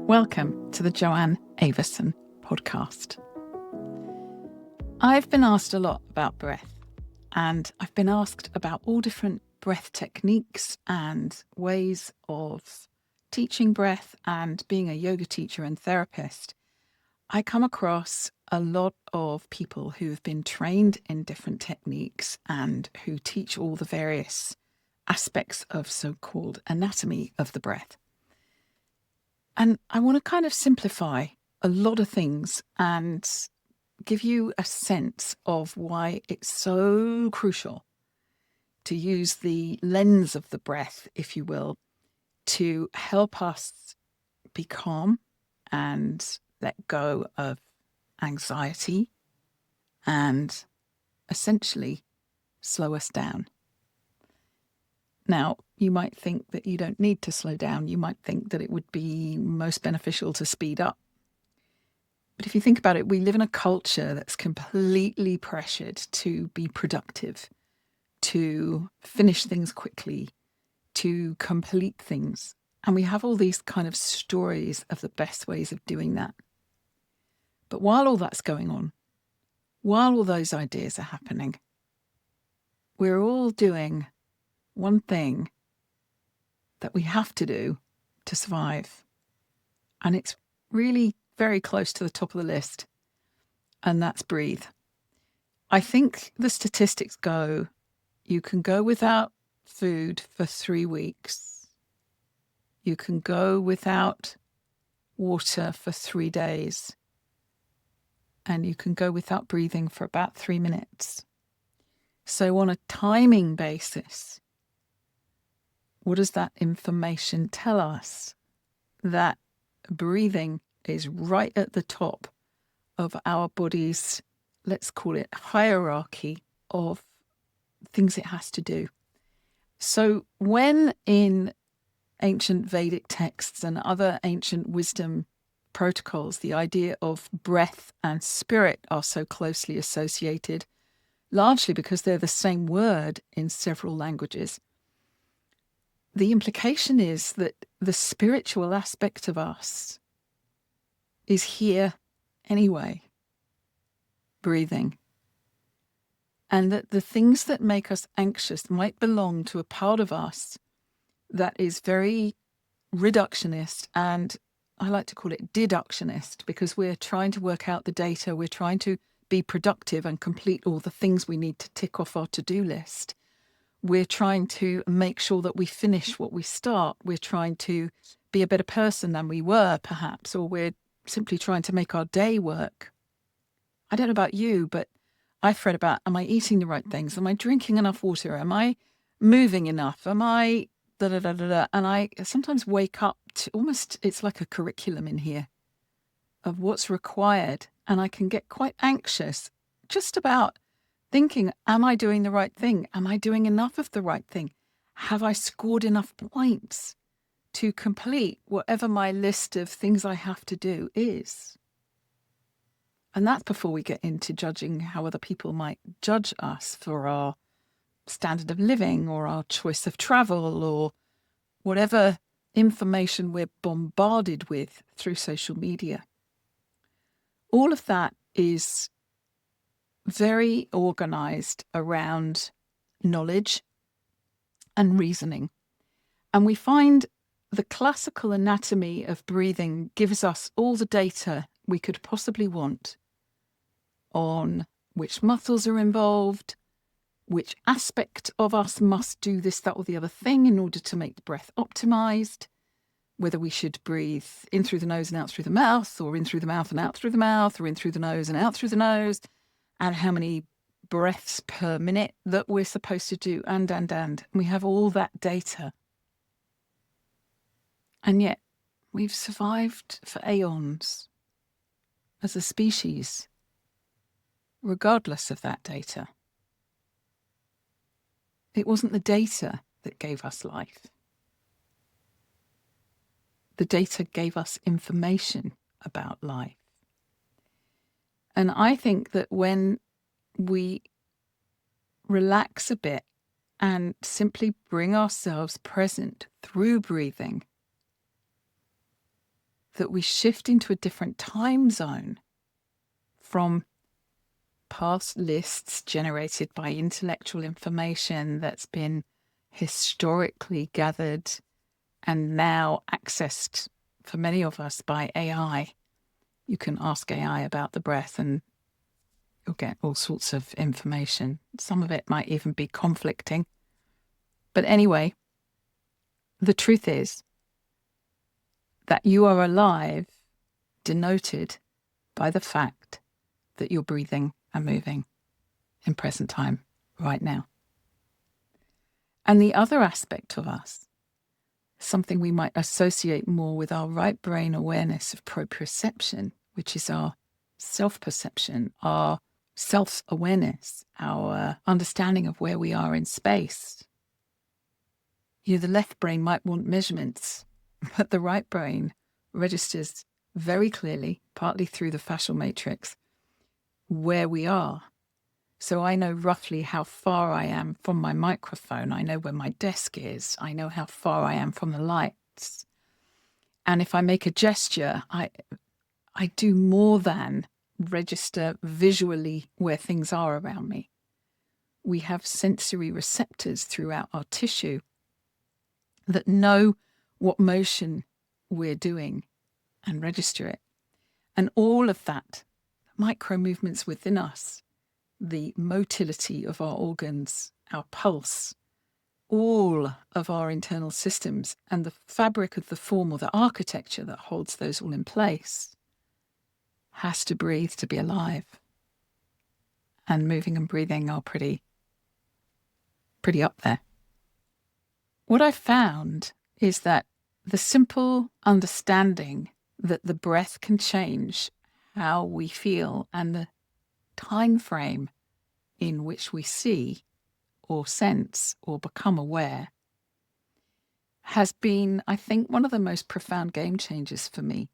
Welcome to the Joanne Avison Podcast. I've been asked a lot about breath, and I've been asked about all different breath techniques and ways of teaching breath, and being a yoga teacher and therapist, I come across a lot of people who have been trained in different techniques and who teach all the various aspects of so-called anatomy of the breath. And I want to kind of simplify a lot of things and give you a sense of why it's so crucial to use the lens of the breath, if you will, to help us be calm and let go of anxiety and essentially slow us down. Now, you might think that you don't need to slow down. You might think that it would be most beneficial to speed up. But if you think about it, we live in a culture that's completely pressured to be productive, to finish things quickly, to complete things. And we have all these kind of stories of the best ways of doing that. But while all that's going on, while all those ideas are happening, we're all doing one thing that we have to do to survive. And it's really very close to the top of the list. And that's breathe. I think the statistics go, you can go without food for 3 weeks. You can go without water for 3 days. And you can go without breathing for about 3 minutes. So on a timing basis, what does that information tell us? That breathing is right at the top of our body's, let's call it, hierarchy of things it has to do. So when in ancient Vedic texts and other ancient wisdom protocols, the idea of breath and spirit are so closely associated, largely because they're the same word in several languages, the implication is that the spiritual aspect of us is here anyway, breathing. And that the things that make us anxious might belong to a part of us that is very reductionist, and I like to call it deductionist, because we're trying to work out the data, we're trying to be productive and complete all the things we need to tick off our to-do list. We're trying to make sure that we finish what we start. We're trying to be a better person than we were, perhaps, or we're simply trying to make our day work. I don't know about you, but I fret about, am I eating the right things? Am I drinking enough water? Am I moving enough? Am I da-da-da-da-da? And I sometimes wake up to almost, it's like a curriculum in here of what's required. And I can get quite anxious just about thinking, am I doing the right thing? Am I doing enough of the right thing? Have I scored enough points to complete whatever my list of things I have to do is? And that's before we get into judging how other people might judge us for our standard of living or our choice of travel or whatever information we're bombarded with through social media. All of that is very organized around knowledge and reasoning. And we find the classical anatomy of breathing gives us all the data we could possibly want on which muscles are involved, which aspect of us must do this, that, or the other thing in order to make the breath optimized, whether we should breathe in through the nose and out through the mouth, or in through the mouth and out through the mouth, or in through the nose and out through the nose, and how many breaths per minute that we're supposed to do, and. We have all that data. And yet, we've survived for aeons as a species, regardless of that data. It wasn't the data that gave us life. The data gave us information about life. And I think that when we relax a bit and simply bring ourselves present through breathing, that we shift into a different time zone from past lists generated by intellectual information that's been historically gathered and now accessed for many of us by AI. You can ask AI about the breath and you'll get all sorts of information. Some of it might even be conflicting. But anyway, the truth is that you are alive, denoted by the fact that you're breathing and moving in present time, right now. And the other aspect of us, something we might associate more with our right brain awareness of proprioception, which is our self-perception, our self-awareness, our understanding of where we are in space. The left brain might want measurements, but the right brain registers very clearly, partly through the fascial matrix, where we are. So I know roughly how far I am from my microphone. I know where my desk is. I know how far I am from the lights. And if I make a gesture, I do more than register visually where things are around me. We have sensory receptors throughout our tissue that know what motion we're doing and register it. And all of that, micro movements within us, the motility of our organs, our pulse, all of our internal systems, and the fabric of the form or the architecture that holds those all in place has to breathe to be alive. And moving and breathing are pretty up there. What I found is that the simple understanding that the breath can change how we feel and the time frame in which we see or sense or become aware has been, I think, one of the most profound game changers for me.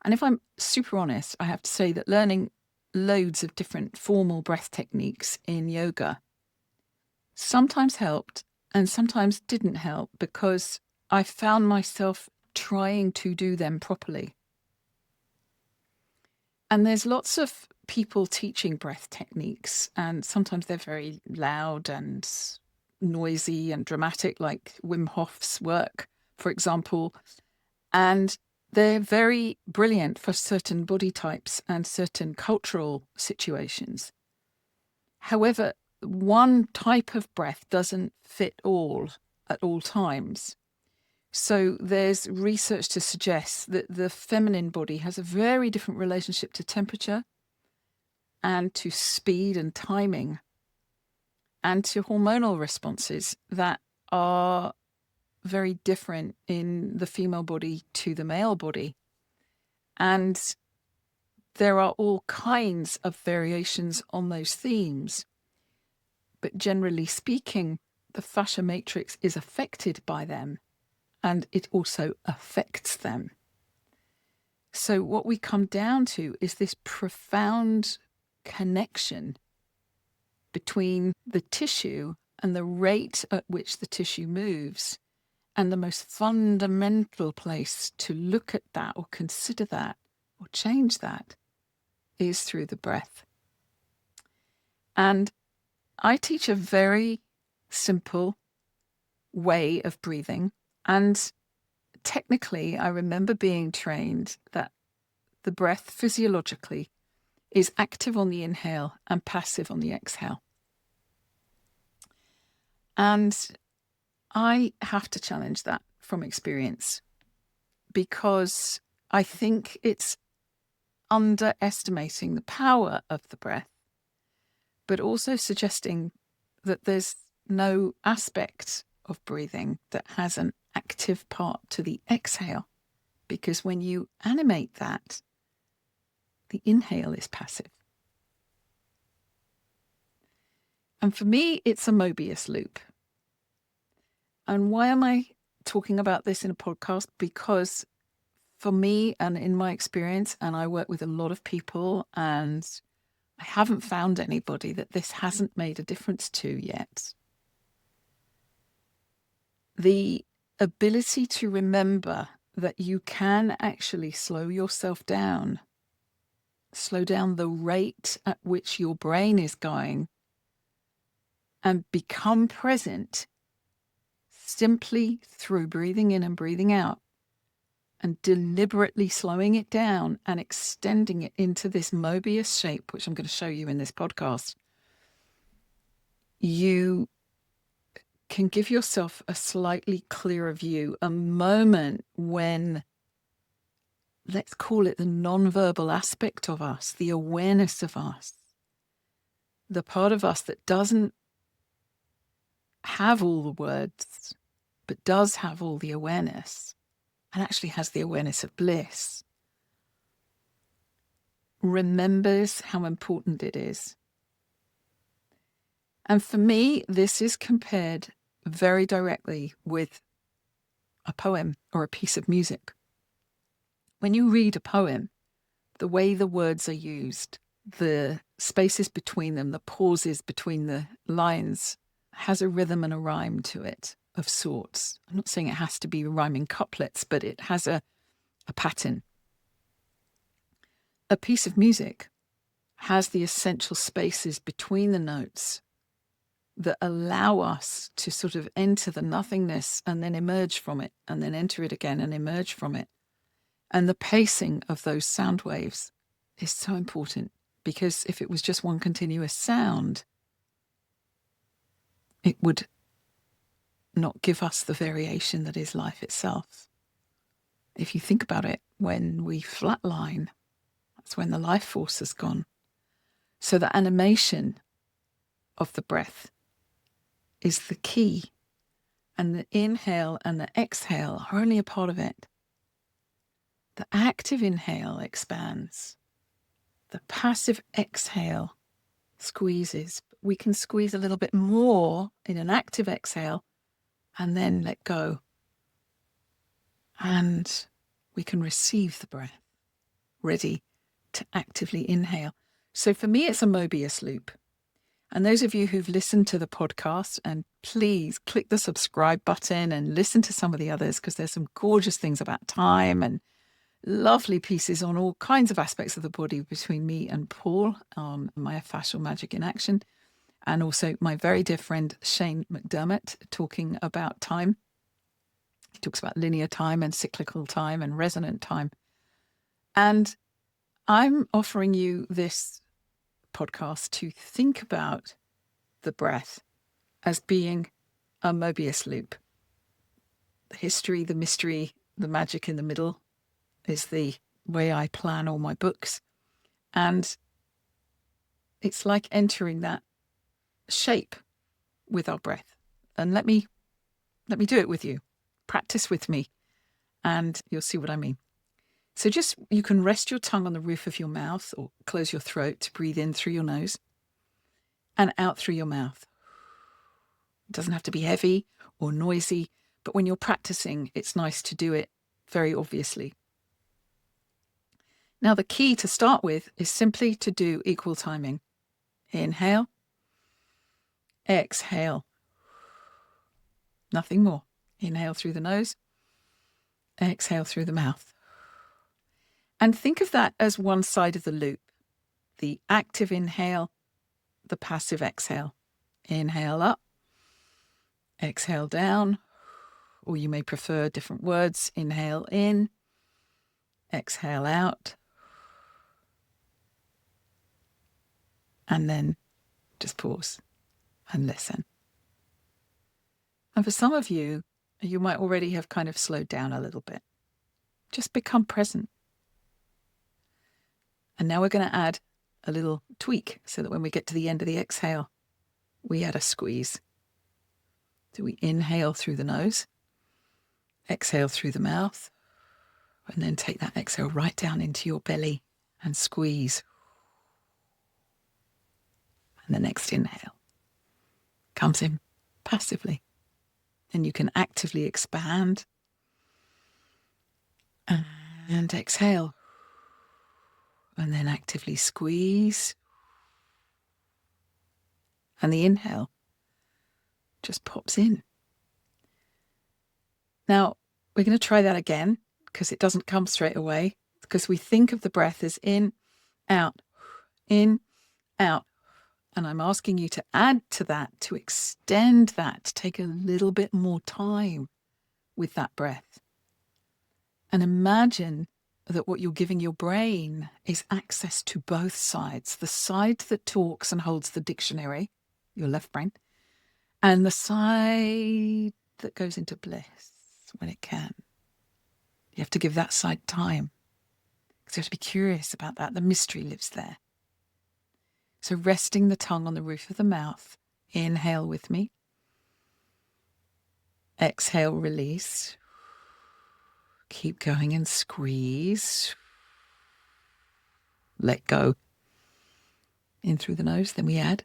And if I'm super honest, I have to say that learning loads of different formal breath techniques in yoga sometimes helped and sometimes didn't help, because I found myself trying to do them properly. And there's lots of people teaching breath techniques, and sometimes they're very loud and noisy and dramatic, like Wim Hof's work, for example. And they're very brilliant for certain body types and certain cultural situations. However, one type of breath doesn't fit all at all times. So there's research to suggest that the feminine body has a very different relationship to temperature and to speed and timing and to hormonal responses that are very different in the female body to the male body. And there are all kinds of variations on those themes. But generally speaking, the fascia matrix is affected by them, and it also affects them. So what we come down to is this profound connection between the tissue and the rate at which the tissue moves. And the most fundamental place to look at that or consider that or change that is through the breath. And I teach a very simple way of breathing. And technically, I remember being trained that the breath physiologically is active on the inhale and passive on the exhale. And I have to challenge that from experience, because I think it's underestimating the power of the breath, but also suggesting that there's no aspect of breathing that has an active part to the exhale, because when you animate that, the inhale is passive. And for me, it's a Mobius loop. And why am I talking about this in a podcast? Because for me, and in my experience, and I work with a lot of people, and I haven't found anybody that this hasn't made a difference to yet. The ability to remember that you can actually slow yourself down, slow down the rate at which your brain is going, and become present simply through breathing in and breathing out, and deliberately slowing it down and extending it into this Mobius shape, which I'm going to show you in this podcast. You can give yourself a slightly clearer view, a moment when, let's call it the nonverbal aspect of us, the awareness of us, the part of us that doesn't have all the words, but does have all the awareness, and actually has the awareness of bliss, remembers how important it is. And for me, this is compared very directly with a poem or a piece of music. When you read a poem, the way the words are used, the spaces between them, the pauses between the lines, has a rhythm and a rhyme to it of sorts. I'm not saying it has to be rhyming couplets, but it has a pattern. A piece of music has the essential spaces between the notes that allow us to sort of enter the nothingness and then emerge from it, and then enter it again and emerge from it. And the pacing of those sound waves is so important, because if it was just one continuous sound, it would not give us the variation that is life itself. If you think about it, when we flatline, that's when the life force has gone. So the animation of the breath is the key, and the inhale and the exhale are only a part of it. The active inhale expands. The passive exhale squeezes. We can squeeze a little bit more in an active exhale and then let go. And we can receive the breath, ready to actively inhale. So for me, it's a Mobius loop. And those of you who've listened to the podcast, and please click the subscribe button and listen to some of the others, because there's some gorgeous things about time and lovely pieces on all kinds of aspects of the body between me and Paul, my Fascial Magic in Action, and also my very dear friend Shane McDermott, talking about time. He talks about linear time and cyclical time and resonant time. And I'm offering you this podcast to think about the breath as being a Mobius loop. The history, the mystery, the magic in the middle is the way I plan all my books. And it's like entering that shape with our breath. And let me do it with you. Practice with me, and you'll see what I mean. So just, you can rest your tongue on the roof of your mouth, or close your throat to breathe in through your nose and out through your mouth. It doesn't have to be heavy or noisy, but when you're practicing, it's nice to do it very obviously. Now, the key to start with is simply to do equal timing. Inhale, exhale. Nothing more. Inhale through the nose, exhale through the mouth. And think of that as one side of the loop. The active inhale, the passive exhale. Inhale up, exhale down, or you may prefer different words. Inhale in, exhale out, and then just pause and listen. And for some of you, you might already have kind of slowed down a little bit. Just become present. And now we're going to add a little tweak so that when we get to the end of the exhale, we add a squeeze. So we inhale through the nose, exhale through the mouth, and then take that exhale right down into your belly and squeeze. And the next inhale comes in passively. And you can actively expand and exhale. And then actively squeeze. And the inhale just pops in. Now, we're going to try that again, because it doesn't come straight away, because we think of the breath as in, out, in, out. And I'm asking you to add to that, to extend that, to take a little bit more time with that breath. And imagine that what you're giving your brain is access to both sides. The side that talks and holds the dictionary, your left brain, and the side that goes into bliss when it can. You have to give that side time, because you have to be curious about that. The mystery lives there. So resting the tongue on the roof of the mouth, inhale with me. Exhale, release. Keep going and squeeze. Let go. In through the nose, then we add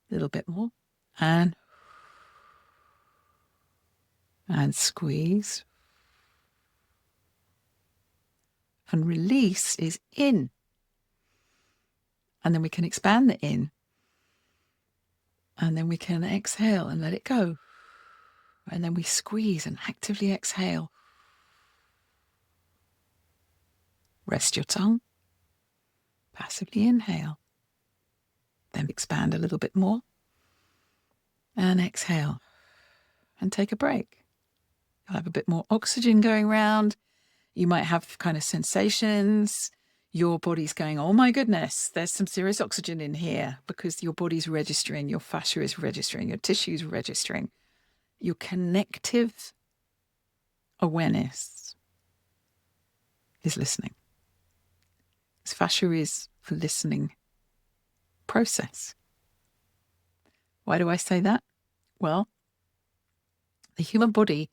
a little bit more. And squeeze. And release is in. And then we can expand the in. And then we can exhale and let it go. And then we squeeze and actively exhale. Rest your tongue. Passively inhale. Then expand a little bit more. And exhale. And take a break. You'll have a bit more oxygen going around. You might have kind of sensations. Your body's going, oh my goodness, there's some serious oxygen in here, because your body's registering, your fascia is registering, your tissue's registering. Your connective awareness is listening. This fascia is the listening process. Why do I say that? Well, the human body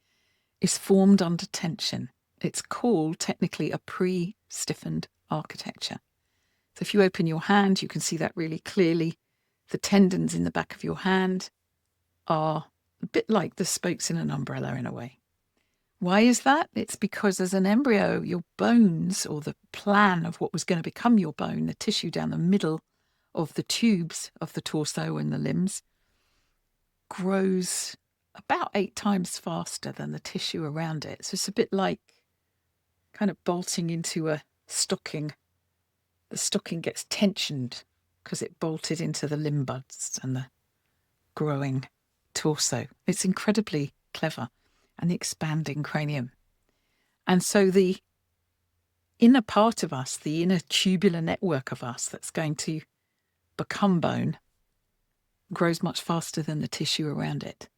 is formed under tension. It's called technically a pre-stiffened architecture. So if you open your hand, you can see that really clearly. The tendons in the back of your hand are a bit like the spokes in an umbrella in a way. Why is that? It's because as an embryo, your bones, or the plan of what was going to become your bone, the tissue down the middle of the tubes of the torso and the limbs, grows about 8 times faster than the tissue around it. So it's a bit like kind of bolting into a stocking. The stocking gets tensioned because it bolted into the limb buds and the growing torso. It's incredibly clever. And the expanding cranium. And so the inner part of us, the inner tubular network of us that's going to become bone, grows much faster than the tissue around it.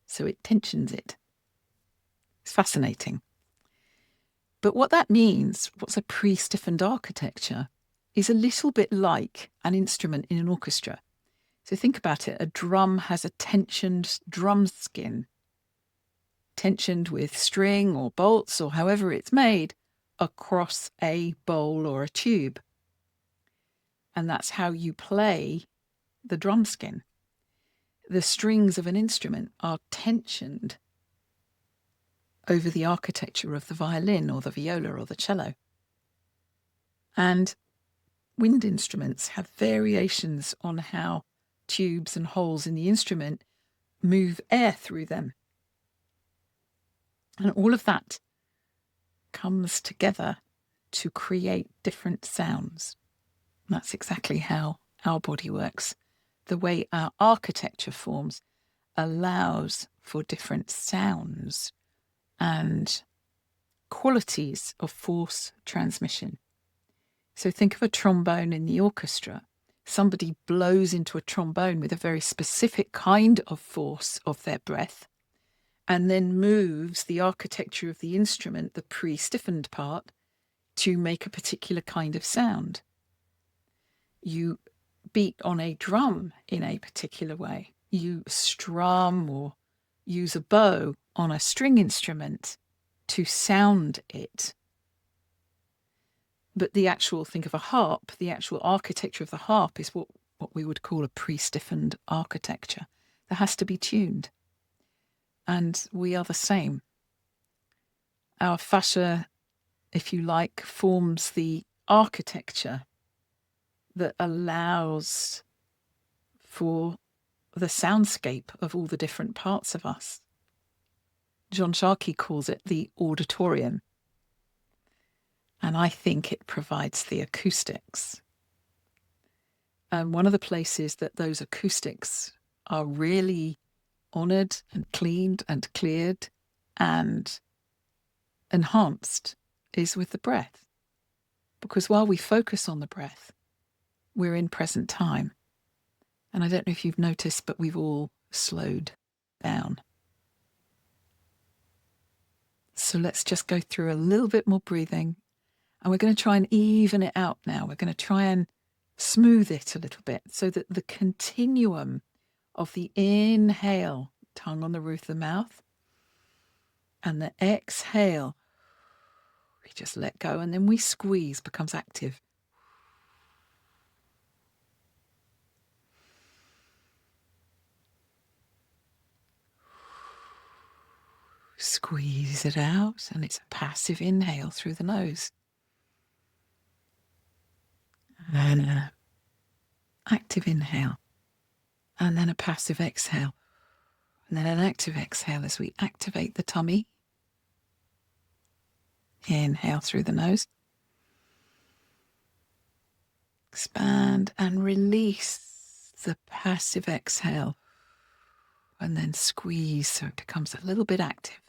So it tensions it. It's fascinating. But what that means, what's a pre-stiffened architecture, is a little bit like an instrument in an orchestra. So think about it. A drum has a tensioned drum skin, tensioned with string or bolts or however it's made across a bowl or a tube. And that's how you play the drum skin. The strings of an instrument are tensioned over the architecture of the violin or the viola or the cello. And wind instruments have variations on how tubes and holes in the instrument move air through them. And all of that comes together to create different sounds. And that's exactly how our body works. The way our architecture forms allows for different sounds and qualities of force transmission. So think of a trombone in the orchestra. Somebody blows into a trombone with a very specific kind of force of their breath, and then moves the architecture of the instrument, the pre-stiffened part, to make a particular kind of sound. You beat on a drum in a particular way. You strum or use a bow on a string instrument to sound it. But think of a harp, the actual architecture of the harp is what we would call a pre-stiffened architecture. That has to be tuned. And we are the same. Our fascia, if you like, forms the architecture that allows for the soundscape of all the different parts of us. John Sharkey calls it the auditorium. And I think it provides the acoustics. And one of the places that those acoustics are really honoured and cleaned and cleared and enhanced is with the breath. Because while we focus on the breath, we're in present time. And I don't know if you've noticed, but we've all slowed down. So let's just go through a little bit more breathing. And we're going to try and even it out now. We're going to try and smooth it a little bit so that the continuum of the inhale, tongue on the roof of the mouth, and the exhale, we just let go, and then we squeeze, becomes active. Squeeze it out, and it's a passive inhale through the nose. And an active inhale. And then a passive exhale. And then an active exhale as we activate the tummy. Inhale through the nose. Expand and release the passive exhale. And then squeeze so it becomes a little bit active.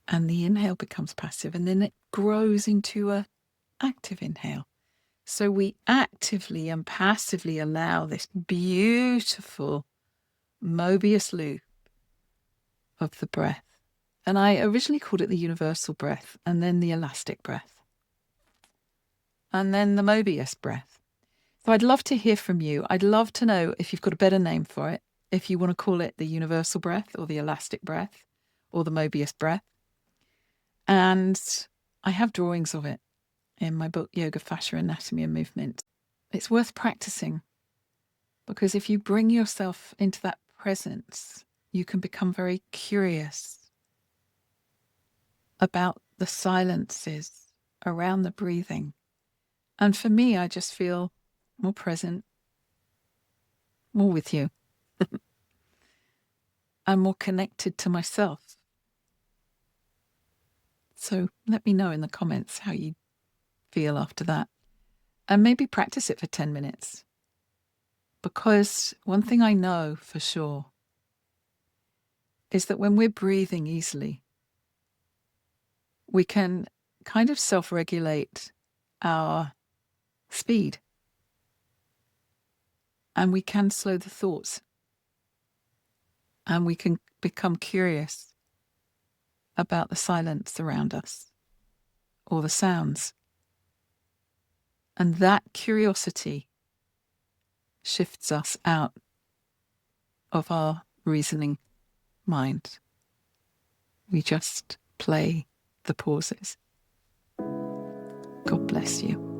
And the inhale becomes passive, and then it grows into an active inhale. So we actively and passively allow this beautiful Mobius loop of the breath. And I originally called it the universal breath, and then the elastic breath, and then the Mobius breath. So I'd love to hear from you. I'd love to know if you've got a better name for it, if you want to call it the universal breath or the elastic breath or the Mobius breath. And I have drawings of it in my book, Yoga, Fascia, Anatomy and Movement. It's worth practicing because if you bring yourself into that presence, you can become very curious about the silences around the breathing. And for me, I just feel more present, more with you, and more connected to myself. So let me know in the comments how you feel after that. And maybe practice it for 10 minutes. Because one thing I know for sure is that when we're breathing easily, we can kind of self-regulate our speed. And we can slow the thoughts. And we can become curious about the silence around us or the sounds. And that curiosity shifts us out of our reasoning mind. We just play the pauses. God bless you.